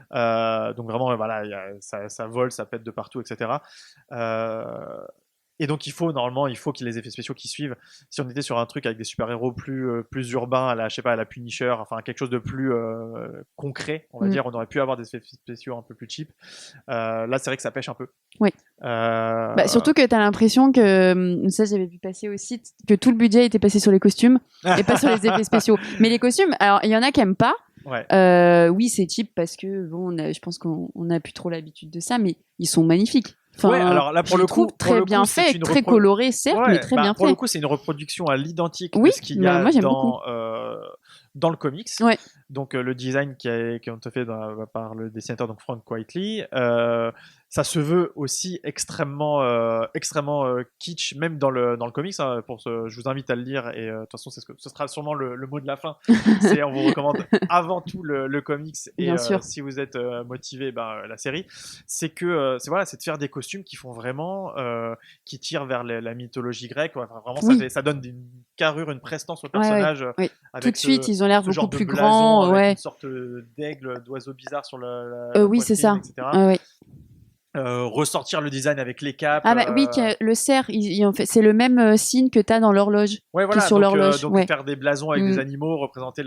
Donc vraiment, voilà, ça vole, ça pète de partout, etc. Euh, et donc normalement, il faut qu'il y ait les effets spéciaux qui suivent. Si on était sur un truc avec des super-héros plus urbains, à la, je sais pas, à la Punisher, enfin quelque chose de plus concret, on va Mm. dire, on aurait pu avoir des effets spéciaux un peu plus cheap. Là, c'est vrai que ça pêche un peu. Ouais. Bah, surtout que t'as l'impression que, ça j'avais vu passer aussi, que tout le budget était passé sur les costumes et pas sur les effets spéciaux. Mais les costumes, alors il y en a qui aiment pas. Ouais. Oui, c'est cheap parce que bon, je pense qu'on a plus trop l'habitude de ça, mais ils sont magnifiques. Enfin, Ouais, alors là, je les trouve très bien faits, très colorés certes, mais très bien pour le faits. coup, c'est une reproduction à l'identique Oui, de ce qu'il y bah, a moi j'aime beaucoup. dans le comics. Ouais. Donc le design qui a été fait par le dessinateur donc Frank Quitely, ça se veut aussi extrêmement kitsch, même dans le comics. Hein, je vous invite à le lire et de toute façon, ce sera sûrement le mot de la fin. On vous recommande avant tout le comics et Bien sûr. si vous êtes motivé, la série. C'est voilà, c'est de faire des costumes qui font vraiment, qui tirent vers la mythologie grecque. Ouais, enfin, vraiment, Oui. ça donne une carrure, une prestance au Ouais, ouais, personnage. ouais. Avec Tout de suite, ils ont l'air ce beaucoup genre de plus blason grands. avec Ouais. une sorte d'aigle, d'oiseau bizarre sur la Oui, c'est poitrine, ça. etc. Ouais, ouais. ressortir le design avec les capes. Ah bah oui, le cerf, en fait, c'est le même signe que t'as dans l'horloge, Ouais, qui est voilà, sur l'horloge. donc Ouais. faire des blasons avec des Mm. animaux, représenter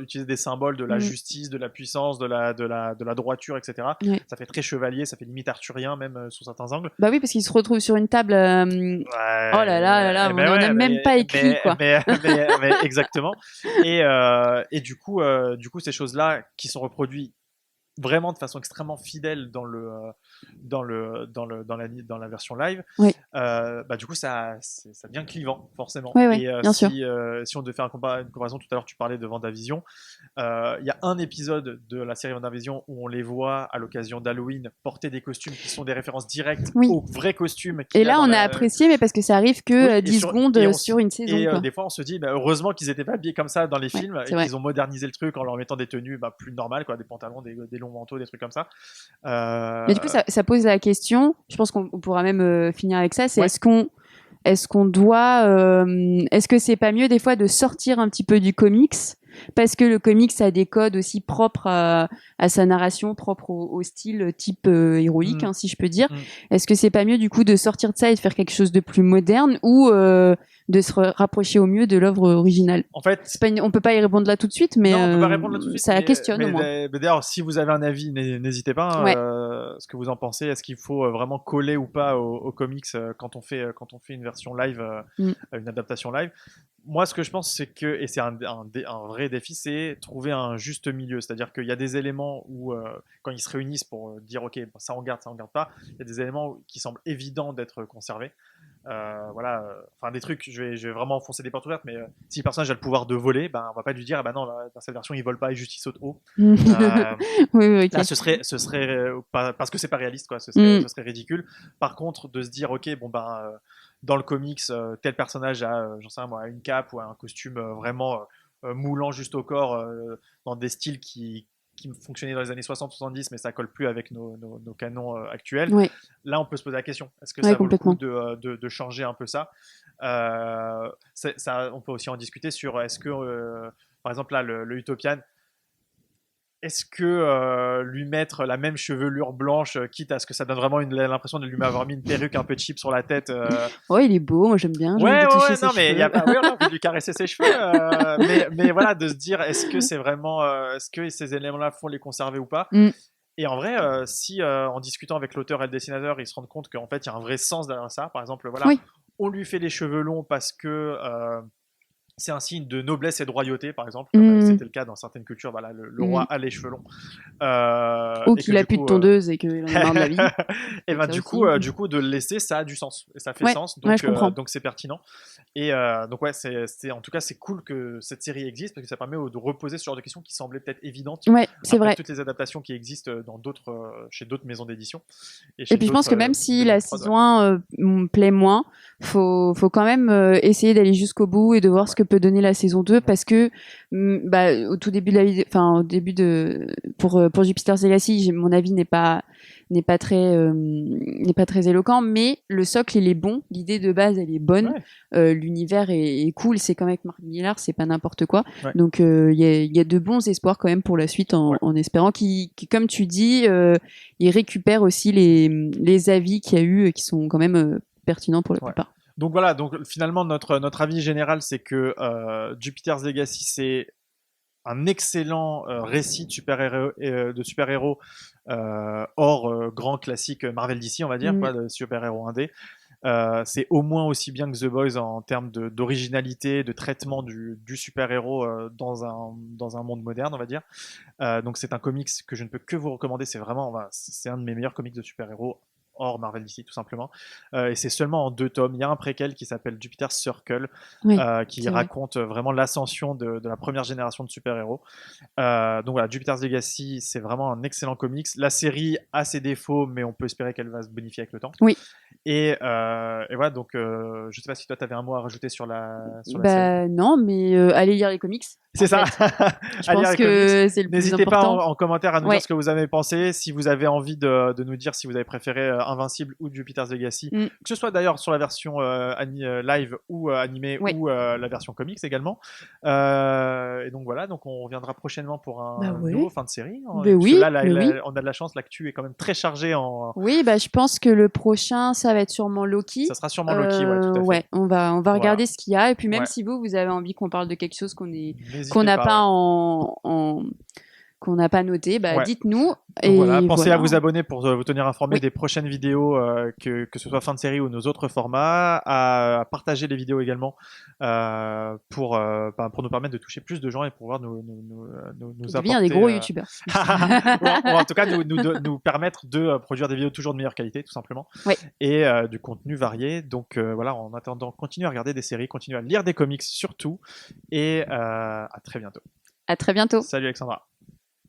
utiliser des symboles de la Mm. justice, de la puissance, de la droiture, etc. Ouais. Ça fait très chevalier, ça fait limite arthurien même sous certains angles. Bah oui, parce qu'il se retrouve sur une table. Oh là là, Eh on ben en a ouais, même pas écrit, quoi. mais exactement. Et du coup, ces choses-là qui sont reproduites vraiment de façon extrêmement fidèle dans la version live, Oui, bah, du coup, ça devient clivant, forcément. ouais, ouais, Et bien sûr. si on devait faire une comparaison, tout à l'heure, tu parlais de WandaVision. Il y a un épisode de la série WandaVision où on les voit à l'occasion d'Halloween porter des costumes qui sont des références directes Oui. aux vrais costumes qu'il Et y a là, dans on a la. apprécié, mais parce que ça arrive que Oui, 10 secondes sur une saison, quoi. des fois, on se dit, bah, heureusement qu'ils n'étaient pas habillés comme ça dans les Ouais, films c'est et vrai. qu'ils ont modernisé le truc en leur mettant des tenues bah, plus normales, quoi, des pantalons, des longs manteaux, des trucs comme ça. Mais du coup, Euh, ça pose la question, je pense qu'on pourra même finir avec ça, c'est ouais, est-ce qu'on doit, est-ce que c'est pas mieux des fois de sortir un petit peu du comics parce que le comics a des codes aussi propres à sa narration, propres au style type héroïque, mm, hein, si je peux dire. mm. Est-ce que c'est pas mieux du coup de sortir de ça et de faire quelque chose de plus moderne ou de se rapprocher au mieux de l'œuvre originale? En fait, C'est pas on peut pas y répondre là tout de suite, mais non, on peut pas répondre là tout de suite, ça questionne au moins. mais d'ailleurs, si vous avez un avis, n'hésitez pas, hein, Ouais. ce que vous en pensez. Est-ce qu'il faut vraiment coller ou pas au comics quand on fait une version live, Mm. une adaptation live? Moi, ce que je pense, c'est que, et c'est un vrai défi, c'est trouver un juste milieu. C'est-à-dire qu'il y a des éléments où, quand ils se réunissent pour dire, OK, bon, ça on garde pas, il y a des éléments qui semblent évidents d'être conservés. Voilà, enfin des trucs, je vais vraiment enfoncer des portes ouvertes, mais si le personnage a le pouvoir de voler, ben on va pas lui dire, ah bah non, dans cette version il vole pas et juste il saute haut. Euh, Oui, oui, Là, ok. ce serait pas, parce que c'est pas réaliste, quoi. Ce serait, Mm. ce serait ridicule. Par contre, de se dire, ok, bon ben, dans le comics, tel personnage a, j'en sais rien moi, une cape ou un costume vraiment moulant juste au corps, dans des styles qui fonctionnaient dans les années 60-70, mais ça colle plus avec nos canons actuels. Ouais, Là, on peut se poser la question, est-ce que ouais, ça vaut le coup complètement. de changer un peu ça? On peut aussi en discuter sur est-ce que, par exemple, là, le Utopian, est-ce que lui mettre la même chevelure blanche, quitte à ce que ça donne vraiment l'impression de lui avoir mis une perruque un peu cheap sur la tête? Oh, il est beau, moi j'aime bien, j'ai envie Ouais, de ouais, toucher ouais, ses non, mais il y a cheveux. pas, oui, on a envie de lui caresser ses cheveux, mais voilà, de se dire, est-ce que c'est vraiment, est-ce que ces éléments-là faut les conserver ou pas? Mm. Et en vrai, si en discutant avec l'auteur et le dessinateur, ils se rendent compte qu'en fait, il y a un vrai sens derrière ça. Par exemple, voilà, Oui. on lui fait les cheveux longs parce que c'est un signe de noblesse et de royauté, par exemple, comme Mm. c'était le cas dans certaines cultures. Voilà, le roi Mm. a les cheveux longs. Ou Et que qu'il a du plus de coup, tondeuse et qu'il en a marre de la vie. et Donc ben ça aussi. du coup, de le laisser, ça a du sens. Et ça fait Ouais, sens, ouais, je donc comprends. donc c'est pertinent. Et donc ouais, en tout cas, c'est cool que cette série existe parce que ça permet de reposer ce genre de questions qui semblaient peut-être évidentes Ouais, c'est après vrai. toutes les adaptations qui existent chez d'autres maisons d'édition et Et chez puis je pense d'autres que même si la 2003. Ouais. saison 1 me plaît moins, faut quand même essayer d'aller jusqu'au bout et de voir ce Ouais. que peut donner la saison 2 Ouais. parce que bah, au tout début de la vidéo, enfin au début de pour Jupiter's Legacy, mon avis n'est pas très éloquent, mais le socle il est bon, l'idée de base elle est bonne, Ouais. l'univers est cool, c'est quand même Mark Millar, c'est pas n'importe quoi. Ouais. Donc il y a de bons espoirs quand même pour la suite Ouais. en espérant qu'il comme tu dis il récupère aussi les avis qu'il y a eu qui sont quand même pertinents pour la Ouais. plupart. Donc voilà, donc finalement notre avis général c'est que Jupiter's Legacy c'est un excellent récit de super-héros hors grand classique Marvel DC, on va dire, Mm. quoi, de super-héros indé. C'est au moins aussi bien que The Boys en termes d'originalité, de traitement du super-héros dans un monde moderne, on va dire. Donc c'est un comics que je ne peux que vous recommander. C'est un de mes meilleurs comics de super-héros hors Marvel DC tout simplement. Et c'est seulement en 2 tomes. Il y a un préquel qui s'appelle Jupiter's Circle, Oui, qui c'est vrai. raconte vraiment l'ascension de la première génération de super-héros. Donc voilà, Jupiter's Legacy, c'est vraiment un excellent comics. La série a ses défauts, mais on peut espérer qu'elle va se bonifier avec le temps. Oui. Et voilà, donc je sais pas si toi tu avais un mot à rajouter sur la série. Bah non, mais allez lire les comics. C'est en ça. fait. Je À lire pense les comics. que c'est le plus N'hésitez pas important. en commentaire à nous dire Ouais. ce que vous avez pensé, si vous avez envie de nous dire si vous avez préféré Invincible ou Jupiter's Legacy, Mm. que ce soit d'ailleurs sur la version live ou animée Ouais. ou la version comics également. Et donc voilà, donc on reviendra prochainement pour Bah un ouais. nouveau fin de série, hein, Ben parce que oui, là, mais oui. on a de la chance, l'actu est quand même très chargée en. Oui, bah, je pense que le prochain, ça va être sûrement Loki. Ça sera sûrement Loki, ouais, tout à fait. Ouais, on va Voilà. regarder ce qu'il y a. Et puis même Ouais. si vous avez envie qu'on parle de quelque chose qu'on N'hésitez n'a pas, pas ouais. qu'on n'a pas noté, bah Ouais. dites-nous. Donc Et voilà, pensez à voilà. vous abonner pour vous tenir informé Oui. des prochaines vidéos, que ce soit fin de série ou nos autres formats, à partager les vidéos également pour nous permettre de toucher plus de gens et pouvoir nous Devenir des apporter, gros youtubeurs. ou en tout cas nous permettre de produire des vidéos toujours de meilleure qualité, tout simplement, Ouais. et du contenu varié. Donc voilà, en attendant, continuez à regarder des séries, continuez à lire des comics surtout, et à très bientôt. À très bientôt. Salut Alexandra.